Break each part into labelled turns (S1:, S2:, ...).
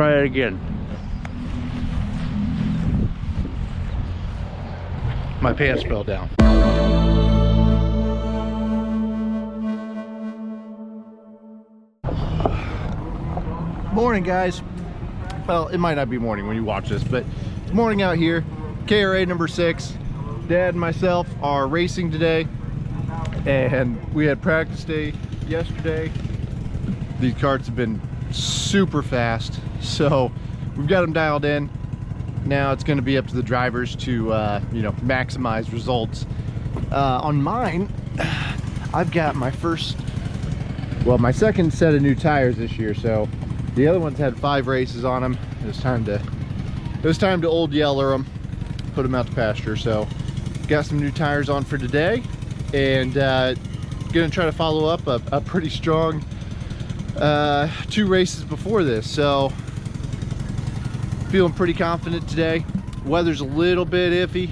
S1: try it again. My pants fell down. Morning, guys. Well, it might not be morning when you watch this, but it's morning out here. KRA number 6. Dad and myself are racing today, and we had practice day yesterday. These karts have been super fast, so we've got them dialed in. Now it's going to be up to the drivers to you know, maximize results. On mine, I've got my my second set of new tires this year. So the other ones had 5 races on them. It was time to old yeller them, put them out to pasture. So got some new tires on for today, and gonna try to follow up a pretty strong 2 races before this. So feeling pretty confident today. Weather's a little bit iffy.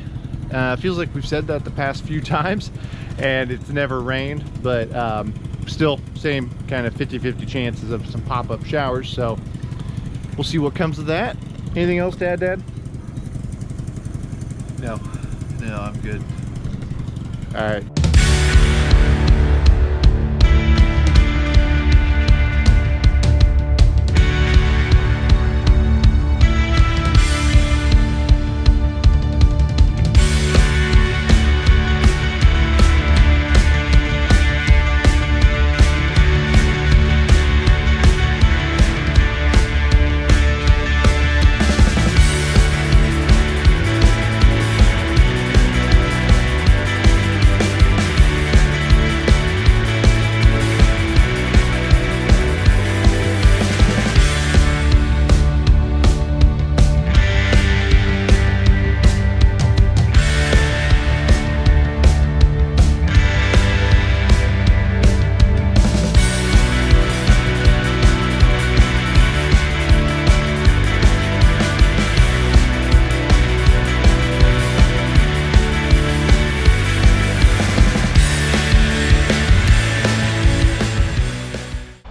S1: Feels like we've said that the past few times, and it's never rained, but still same kind of 50-50 chances of some pop-up showers. So we'll see what comes of that. Anything else to add, Dad?
S2: No, I'm good.
S1: All right.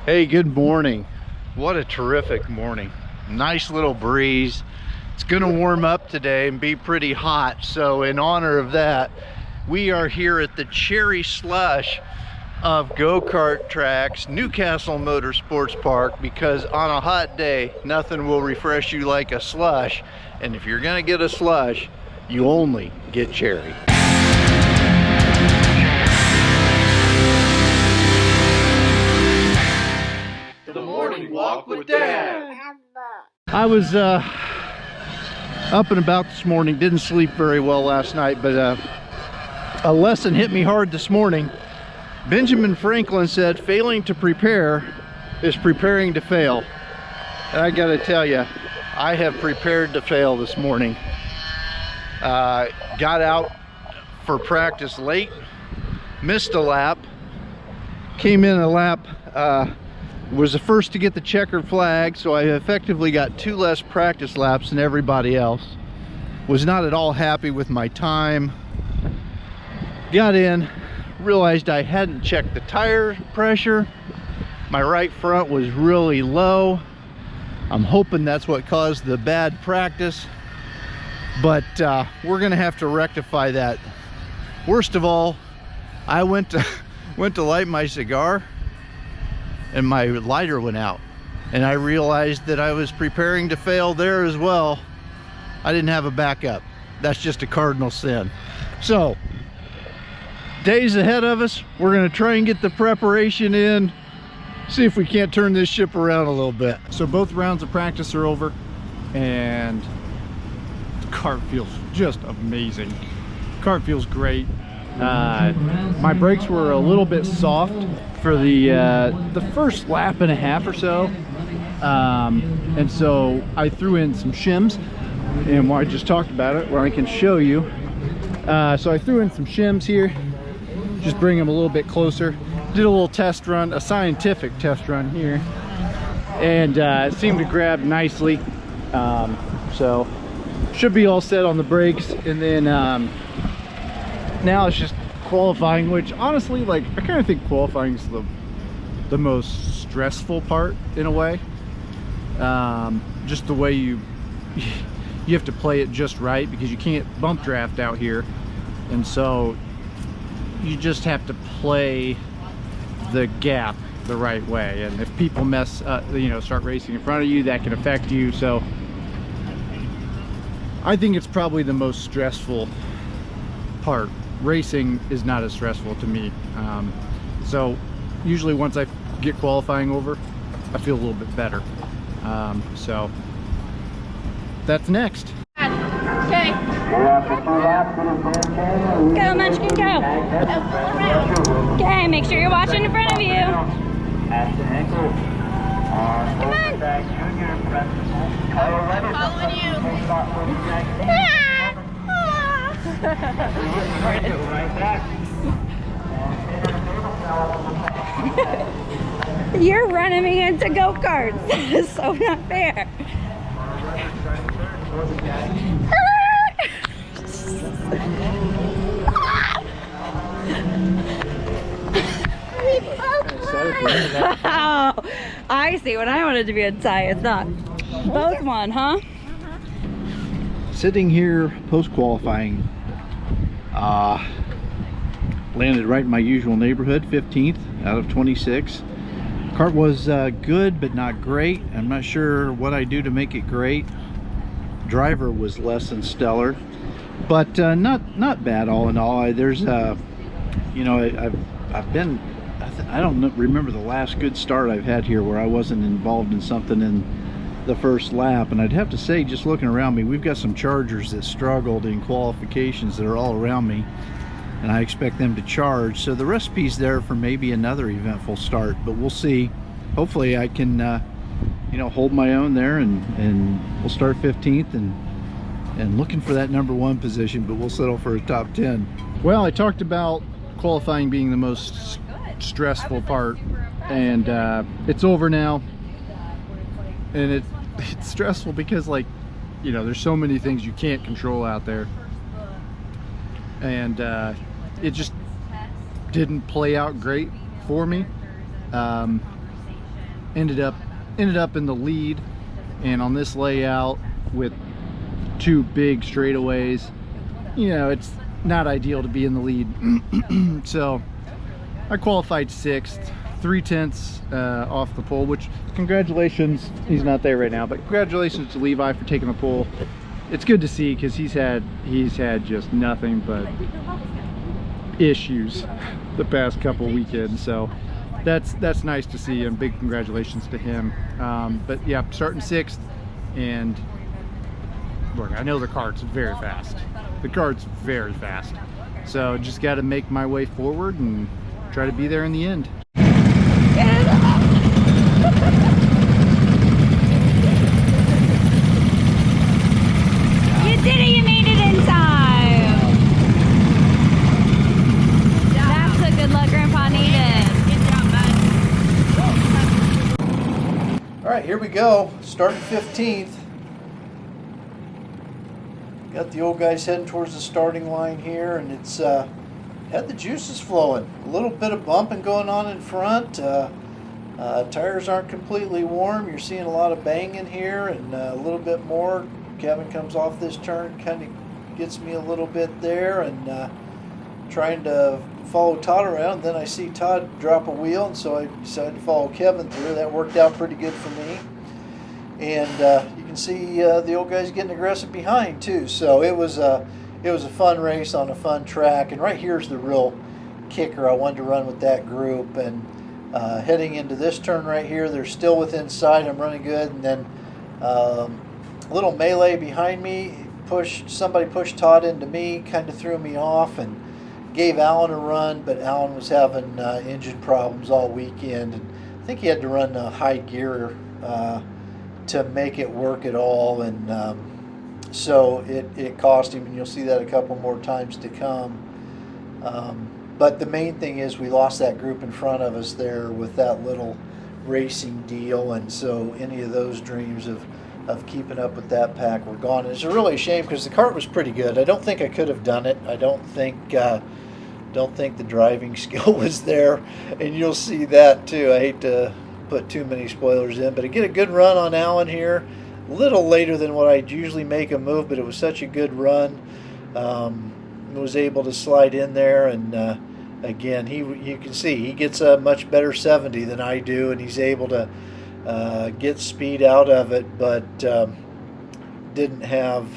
S1: Hey, good morning. What a terrific morning. Nice little breeze. It's gonna warm up today and be pretty hot. So in honor of that, we are here at the cherry slush of go-kart tracks, Newcastle Motorsports Park, because on a hot day, nothing will refresh you like a slush. And if you're gonna get a slush, you only get cherry. Walk with Dad. I was up and about this morning. Didn't sleep very well last night, but a lesson hit me hard this morning. Benjamin Franklin said, failing to prepare is preparing to fail. And I gotta tell you, I have prepared to fail this morning. Got out for practice late, missed a lap, came in a lap, was the first to get the checkered flag, so I effectively got 2 less practice laps than everybody else. Was not at all happy with my time. Got in, realized I hadn't checked the tire pressure. My right front was really low. I'm hoping that's what caused the bad practice, but we're gonna have to rectify that. Worst of all, I went to light my cigar, and my lighter went out, and I realized that I was preparing to fail there as well. I didn't have a backup. That's just a cardinal sin. So days ahead of us, we're going to try and get the preparation in, see if we can't turn this ship around a little bit. So both rounds of practice are over, and the kart feels just amazing. Kart feels great. My brakes were a little bit soft for the first lap and a half or so, and so I threw in some shims, and I just talked about it where I can show you. So I threw in some shims here, just bring them a little bit closer. Did a little test run, a scientific test run here, and it seemed to grab nicely. So should be all set on the brakes, and then now it's just qualifying, which honestly, like, I kind of think qualifying is the most stressful part in a way.
S3: just the way you have to play it just right, because you can't bump draft out here, and so you just have to play the gap the right way. And if people mess up, you know, start racing in front of you, that can affect you. So I think it's probably the most stressful part. Racing is not as stressful to me. So usually once I get qualifying over, I feel a little bit better. So that's next.
S4: Okay. Go, Munchkin, go. Okay, make sure you're watching in front of you. Come on. Following you. You're running me into go-karts. That is so not fair. Oh, I see. When I wanted to be a tie, it's not. Both won, huh?
S1: Sitting here post-qualifying, landed right in my usual neighborhood, 15th out of 26. Kart was good but not great. I'm not sure what I do to make it great. Driver was less than stellar, but not bad all in all. There's you know, I've been, I don't remember the last good start I've had here where I wasn't involved in something in the first lap. And I'd have to say, just looking around me, we've got some Chargers that struggled in qualifications that are all around me, and I expect them to charge. So the recipe's there for maybe another eventful start, but we'll see. Hopefully I can you know, hold my own there, and we'll start 15th and looking for that #1 position, but we'll settle for a top 10.
S3: Well, I talked about qualifying being the most stressful part, and it's over now. And it's stressful because, like, you know, there's so many things you can't control out there, and it just didn't play out great for me. Ended up in the lead, and on this layout with 2 big straightaways, you know, it's not ideal to be in the lead. So I qualified 6th, 3/10 off the pole, which, congratulations, he's not there right now, but congratulations to Levi for taking the pole. It's good to see, because he's had just nothing but issues the past couple weekends, so that's nice to see, and big congratulations to him. But yeah, starting 6th, and look, I know the kart's very fast. The kart's very fast, so just got to make my way forward and try to be there in the end.
S4: You did it, you made it in time. That's the good luck Grandpa needed. Good job, bud.
S1: All right, here we go. Starting 15th. Got the old guys heading towards the starting line here, and it's had the juices flowing. A little bit of bumping going on in front. Tires aren't completely warm. You're seeing a lot of banging here, and a little bit more. Kevin comes off this turn, kind of gets me a little bit there, and trying to follow Todd around. Then I see Todd drop a wheel, and so I decided to follow Kevin through. That worked out pretty good for me. And you can see the old guys getting aggressive behind too. So it was a fun race on a fun track. And right here's the real kicker. I wanted to run with that group, and heading into this turn right here, they're still within sight. I'm running good, and then a little melee behind me. Somebody pushed Todd into me, kind of threw me off, and gave Alan a run. But Alan was having engine problems all weekend, and I think he had to run high gear to make it work at all, and so it cost him, and you'll see that a couple more times to come. But the main thing is we lost that group in front of us there with that little racing deal, and so any of those dreams of keeping up with that pack were gone. And it's a really shame, because the kart was pretty good. I don't think I could have done it. I don't think the driving skill was there, and you'll see that too. I hate to put too many spoilers in, but I get a good run on Alan here. little later than what I'd usually make a move, but it was such a good run. Was able to slide in there, and again, you can see he gets a much better 70 than I do, and he's able to get speed out of it, but didn't have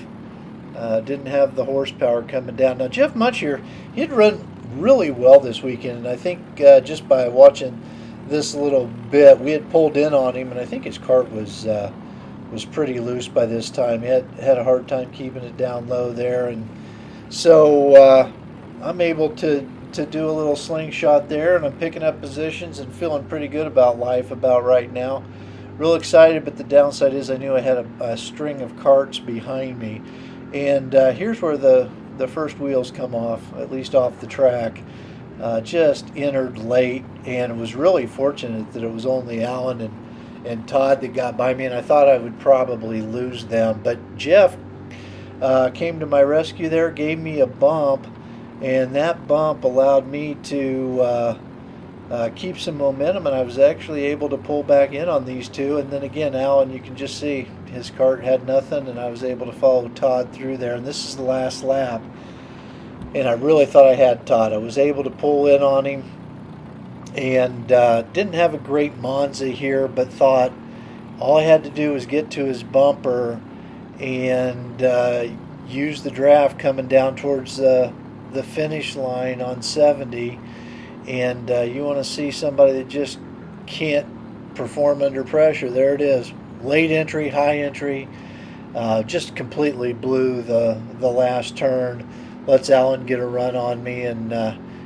S1: the horsepower coming down. Now Jeff Muncher, he'd run really well this weekend, and I think just by watching this little bit, we had pulled in on him, and I think his cart was pretty loose by this time. He had a hard time keeping it down low there, and so I'm able to do a little slingshot there, and I'm picking up positions and feeling pretty good about life about right now. Real excited, but the downside is I knew I had a string of carts behind me, and here's where the first wheels come off, at least off the track. Just entered late, and was really fortunate that it was only Alan and Todd that got by me, and I thought I would probably lose them, but Jeff came to my rescue there, gave me a bump, and that bump allowed me to keep some momentum, and I was actually able to pull back in on these two. And then again, Alan, you can just see his cart had nothing, and I was able to follow Todd through there, and this is the last lap, and I really thought I had Todd. I was able to pull in on him, and didn't have a great Monza here, but thought all I had to do was get to his bumper and use the draft coming down towards the finish line on 70. And you want to see somebody that just can't perform under pressure. There it is. Late entry, high entry. Just completely blew the last turn. Lets Alan get a run on me, and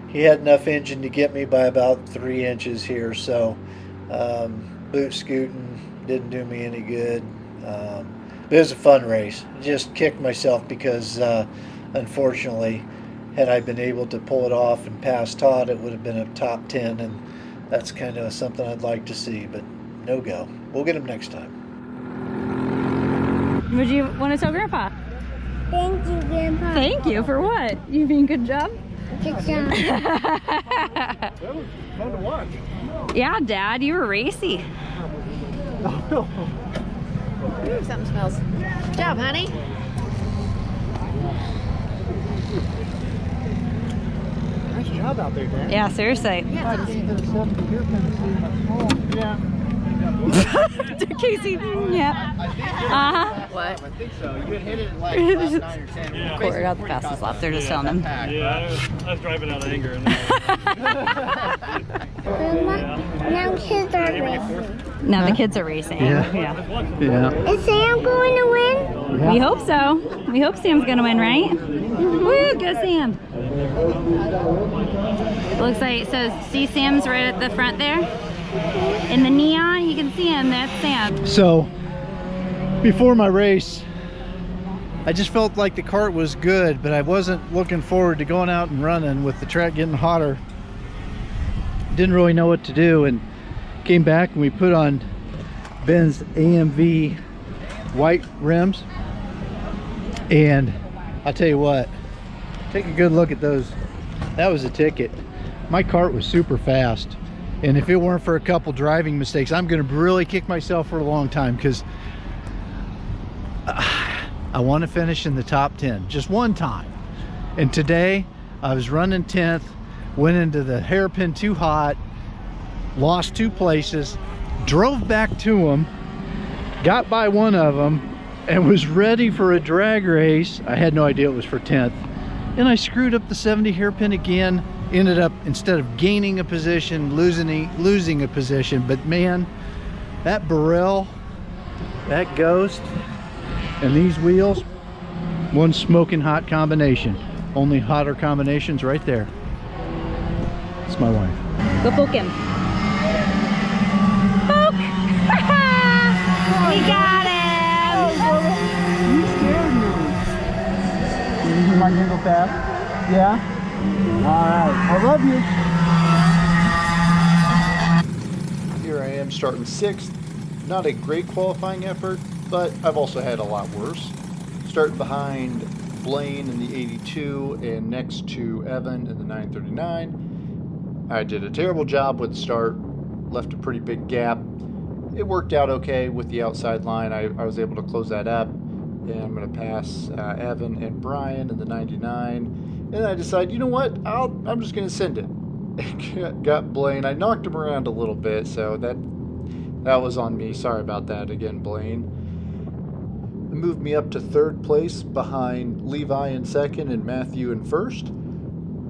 S1: he had enough engine to get me by about 3 inches here. So boot scooting didn't do me any good. It was a fun race. Just kicked myself because, unfortunately, had I been able to pull it off and pass Todd, it would have been a top 10, and that's kind of something I'd like to see, but no go. We'll get him next time.
S4: Would you want to tell Grandpa?
S5: Thank you, Grandpa.
S4: Thank you for what? You mean good job?
S5: Good job.
S3: That was fun to watch.
S4: Yeah, Dad, you were racy.
S6: Ooh, something smells. Good job, honey.
S3: Nice job out there, Dan.
S4: Yeah, seriously.
S6: Yeah.
S3: Yeah.
S4: Kacy, yeah. Uh-huh.
S6: What?
S2: I think so. You had hit it like last 9 or 10.
S4: Of course, got the fastest lap. They're just selling them.
S7: Yeah, I was driving out of anger. And
S5: Grandma, now kids are racing.
S4: Now the kids are racing.
S3: Yeah.
S4: Yeah.
S5: Is Sam going to win?
S4: We hope so. We hope Sam's gonna win, right? Woo, go Sam. Looks like, so see Sam's right at the front there? In the neon, you can see him, that's Sam.
S3: So, before my race, I just felt like the cart was good, but I wasn't looking forward to going out and running with the track getting hotter. Didn't really know what to do, and came back and we put on Ben's AMV white rims, and I'll tell you what, take a good look at those. That was a ticket. My cart was super fast, and if it weren't for a couple driving mistakes, I'm gonna really kick myself for a long time, because I want to finish in the top 10 just one time. And today I was running 10th, went into the hairpin too hot, lost 2 places, drove back to them, got by one of them, and was ready for a drag race. I had no idea it was for 10th, and I screwed up the 70 hairpin again. Ended up, instead of gaining a position, losing a position. But man, that Birel, that Ghost, and these wheels, one smoking hot combination. Only hotter combinations right there. It's my wife.
S4: Go poke him. Poke! We got him!
S3: You scared me. You might go fast? Yeah? Alright, I love you. Here I am starting 6th. Not a great qualifying effort, but I've also had a lot worse. Starting behind Blaine in the 82 and next to Evan in the 939. I did a terrible job with the start, left a pretty big gap. it worked out okay with the outside line. I was able to close that up, and I'm going to pass Evan and Brian in the 99. And I decided, you know what, I'm just going to send it. Got Blaine. I knocked him around a little bit, so that was on me. Sorry about that again, Blaine. It moved me up to 3rd place behind Levi in 2nd and Matthew in 1st.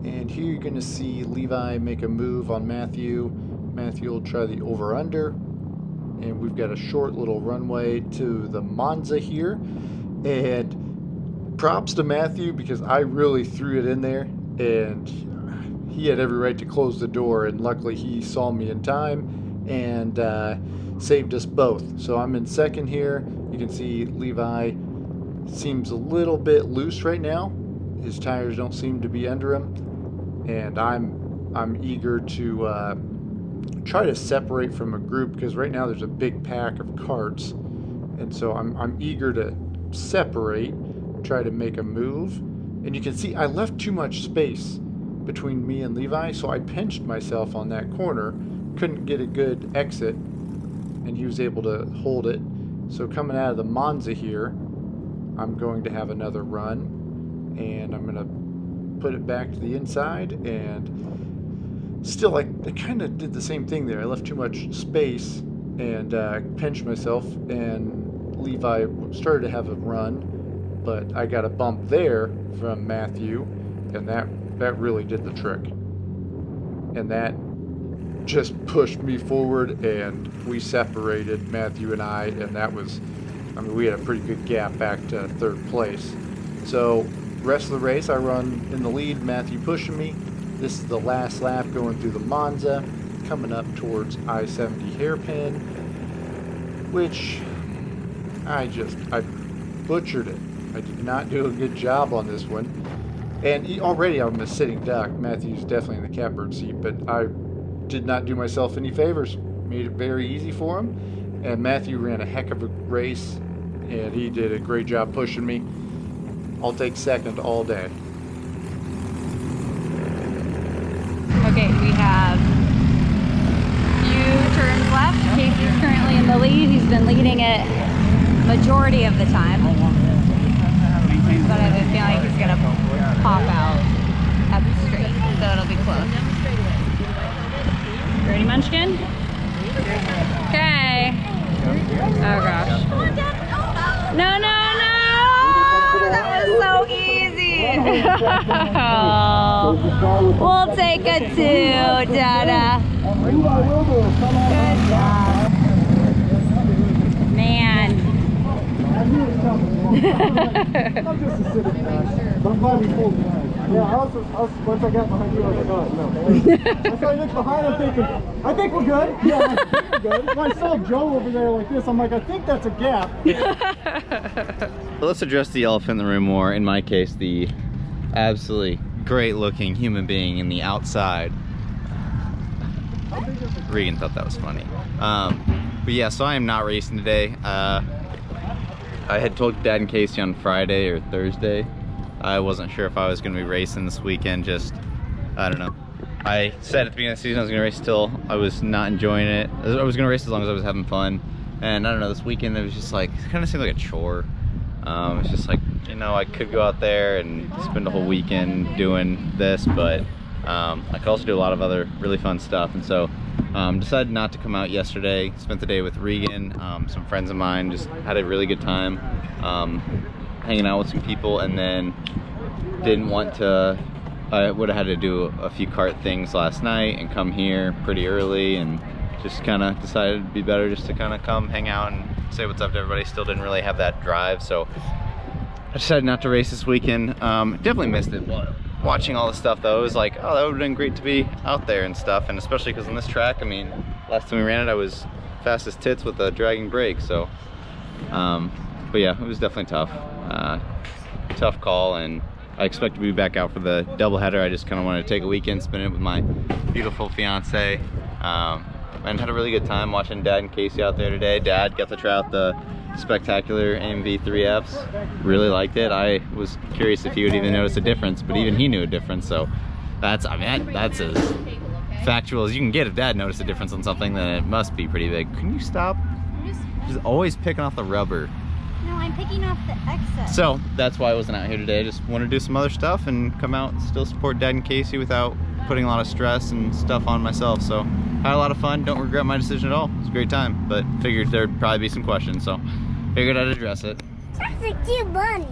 S3: And here you're going to see Levi make a move on Matthew. Matthew will try the over-under. And we've got a short little runway to the Monza here. And props to Matthew, because I really threw it in there. And he had every right to close the door. And luckily he saw me in time and saved us both. So I'm in 2nd here. You can see Levi seems a little bit loose right now. His tires don't seem to be under him. And I'm eager to try to separate from a group, because right now there's a big pack of karts, and so I'm eager to separate, try to make a move. And you can see I left too much space between me and Levi, so I pinched myself on that corner, couldn't get a good exit, and he was able to hold it. So coming out of the Monza here, I'm going to have another run, and I'm going to put it back to the inside. And still, I kind of did the same thing there. I left too much space and pinched myself, and Levi started to have a run, but I got a bump there from Matthew, and that really did the trick. And that just pushed me forward, and we separated, Matthew and I, and that was, I mean, we had a pretty good gap back to 3rd place. So rest of the race, I run in the lead, Matthew pushing me. This is the last lap going through the Monza, coming up towards I-70 hairpin, which I butchered it. I did not do a good job on this one. And already I'm a sitting duck. Matthew's definitely in the catbird seat, but I did not do myself any favors. Made it very easy for him. And Matthew ran a heck of a race, and he did a great job pushing me. I'll take 2nd all day.
S4: Okay, we have few turns left. Kacy's currently in the lead. He's been leading it majority of the time. But I have a feeling he's gonna pop out at the straight, so it'll be close. Ready, Munchkin? Okay. Oh gosh. No, no, no! That was so easy! Oh, we'll take a 2, Dada. Good job. Man.
S8: I'm glad we pulled. Yeah, once I got behind you, I was like, oh, no. That's why I looked behind, I'm thinking, I think we're good. Yeah, I think we're good. When I saw Joe over there like this, I'm like, I think that's a gap.
S2: Let's address the elephant in the room more. In my case, the absolutely great looking human being in the outside. Regan thought that was funny. But yeah, so I am not racing today. I had told Dad and Kacy on Friday or Thursday. I wasn't sure if I was going to be racing this weekend. Just, I don't know. I said at the beginning of the season I was going to race till I was not enjoying it. I was going to race as long as I was having fun. And I don't know, this weekend it was just like, it kind of seemed like a chore. It's just like, you know, I could go out there and spend a whole weekend doing this, but I could also do a lot of other really fun stuff. And so decided not to come out yesterday. Spent the day with Regan, some friends of mine, just had a really good time hanging out with some people, and then didn't want to, I would have had to do a few kart things last night and come here pretty early, and just kind of decided it'd be better just to kind of come hang out and say what's up to everybody. Still didn't really have that drive, so I decided not to race this weekend. Definitely missed it. Watching all the stuff though, it was like, oh, that would have been great to be out there and stuff, and especially because on this track, I mean, last time we ran it, I was fast as tits with a dragging brake, so but yeah, it was definitely tough. Tough call, and I expect to be back out for the doubleheader. I just kind of wanted to take a weekend, spend it with my beautiful fiance, and had a really good time watching Dad and Kacy out there today. Dad got to try out the spectacular AMV 3Fs, really liked it. I was curious if he would even notice a difference, but even he knew a difference, so that's, I mean, that's as factual as you can get. If Dad noticed a difference on something, then it must be pretty big. Can you stop? Just always picking off the rubber.
S4: No, I'm picking off the excess.
S2: So that's why I wasn't out here today. I just wanted to do some other stuff and come out and still support Dad and Kacy without putting a lot of stress and stuff on myself. So had a lot of fun. Don't regret my decision at all. It was a great time, but figured there'd probably be some questions, so figured I'd address it.
S5: That's a cute bunny.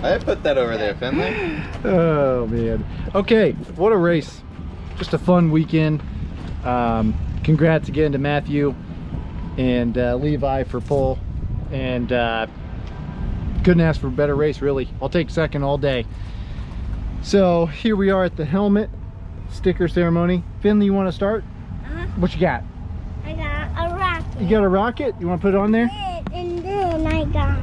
S2: I put that over there, Finley.
S3: Oh man. Okay, what a race. Just a fun weekend. Congrats again to Matthew and Levi for pole. And couldn't ask for a better race, really. I'll take second all day. So here we are at the helmet sticker ceremony. Finley, you want to start? What you got?
S5: I got a rocket.
S3: You got a rocket? You want to put it on there?
S5: And then I got...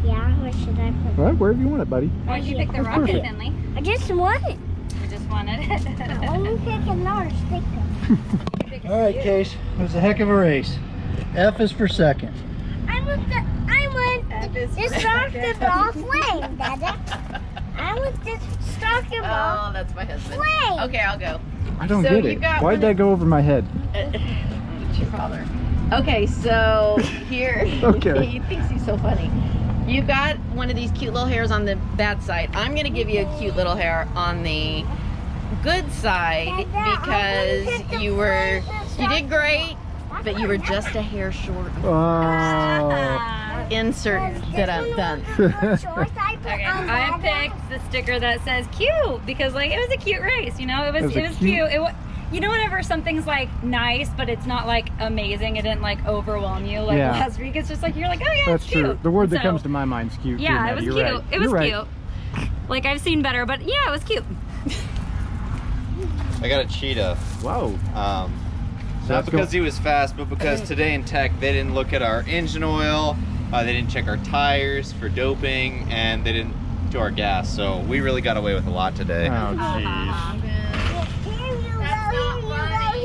S5: Yeah, where should I put it?
S3: All right, wherever you want it, buddy.
S4: Why'd you pick the
S3: That's
S4: rocket,
S3: perfect.
S4: Finley?
S5: I just want it.
S4: You just wanted it.
S5: I want to pick another sticker.
S3: All right, Case. It was a heck of a race. F is for second.
S5: I want to start the ball flame, Dada. I want to start the ball.
S6: Oh, that's my husband.
S5: Flame.
S6: Okay, I'll go.
S3: I don't
S6: So
S3: get
S6: you
S3: it.
S6: got
S3: Why'd
S6: one
S3: that go over my head?
S6: It's your father. Okay, so here,
S3: Okay.
S6: he thinks he's so funny. You got one of these cute little hairs on the bad side. I'm gonna give you a cute little hair on the good side because you did great, but you were just a hair short.
S3: Oh.
S6: Insert that I'm done.
S4: Okay, I picked the sticker that says cute because like it was a cute race, you know, it was cute. You know, whenever something's like nice, but it's not like amazing, it didn't like overwhelm you like
S3: Yeah.
S4: last week. It's just like you're like, oh yeah,
S3: That's
S4: it's cute.
S3: true. The word that
S4: So,
S3: comes to my mind is cute.
S4: yeah,
S3: too,
S4: it
S3: Maddie.
S4: was
S3: You're
S4: cute.
S3: right.
S4: It was
S3: You're right.
S4: cute. Like I've seen better, but yeah, it was cute.
S2: I got a cheetah.
S3: Whoa.
S2: Not because he was fast, but because today in tech they didn't look at our engine oil, they didn't check our tires for doping, and they didn't do our gas. So we really got away with a lot today.
S3: Oh, jeez.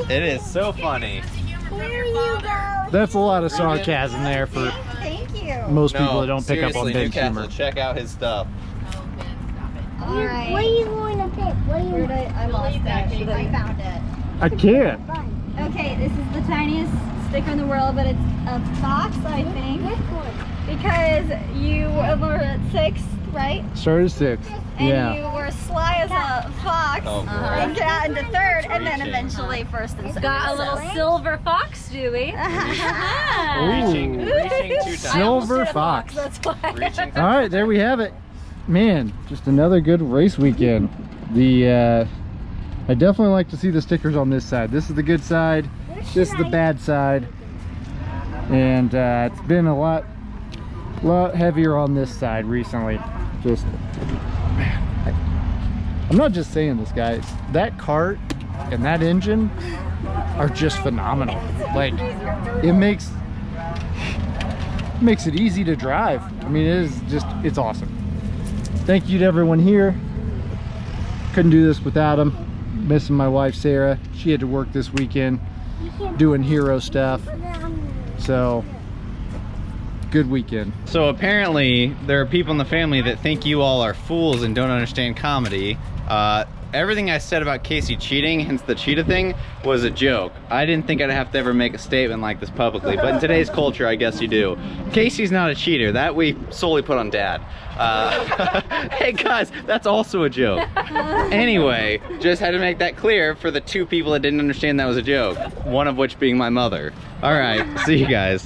S2: It is so funny.
S5: Here you go.
S3: That's a lot of sarcasm there for
S4: Thank you.
S3: most people that don't pick up on
S2: seriously,
S3: Ben's
S2: Newcastle,
S3: humor.
S2: check out his stuff.
S4: All right.
S5: What are you going to pick? What are you going to
S4: I lost that. I found it.
S3: I can't.
S4: Okay, this is the tiniest sticker in the world, but it's a fox, I think, because you were at 6th, right?
S3: Started 6th.
S4: And
S3: Yeah.
S4: you were sly as a fox,
S2: Oh, boy.
S4: and got into 3rd, and then
S2: Reaching.
S4: eventually 1st and 2nd. Got a little silver fox, do we?
S2: Reaching too times.
S3: Silver fox.
S4: That's why.
S2: Reaching.
S3: All right, there we have it. Man, just another good race weekend. I definitely like to see the stickers on this side. This is the good side. This is the bad side. And it's been a lot heavier on this side recently. Just, man, I'm not just saying this, guys. That cart and that engine are just phenomenal. Like, it makes it easy to drive. I mean, it's awesome. Thank you to everyone here. Couldn't do this without them. Missing my wife Sarah. She had to work this weekend doing hero stuff. So good weekend.
S2: So apparently there are people in the family that think you all are fools and don't understand comedy. Everything I said about Kacy cheating, hence the cheetah thing, was a joke. I didn't think I'd have to ever make a statement like this publicly, but in today's culture, I guess you do. Kacy's not a cheater. That we solely put on Dad. Hey guys, that's also a joke. Anyway, just had to make that clear for the 2 people that didn't understand that was a joke. One of which being my mother. All right, see you guys.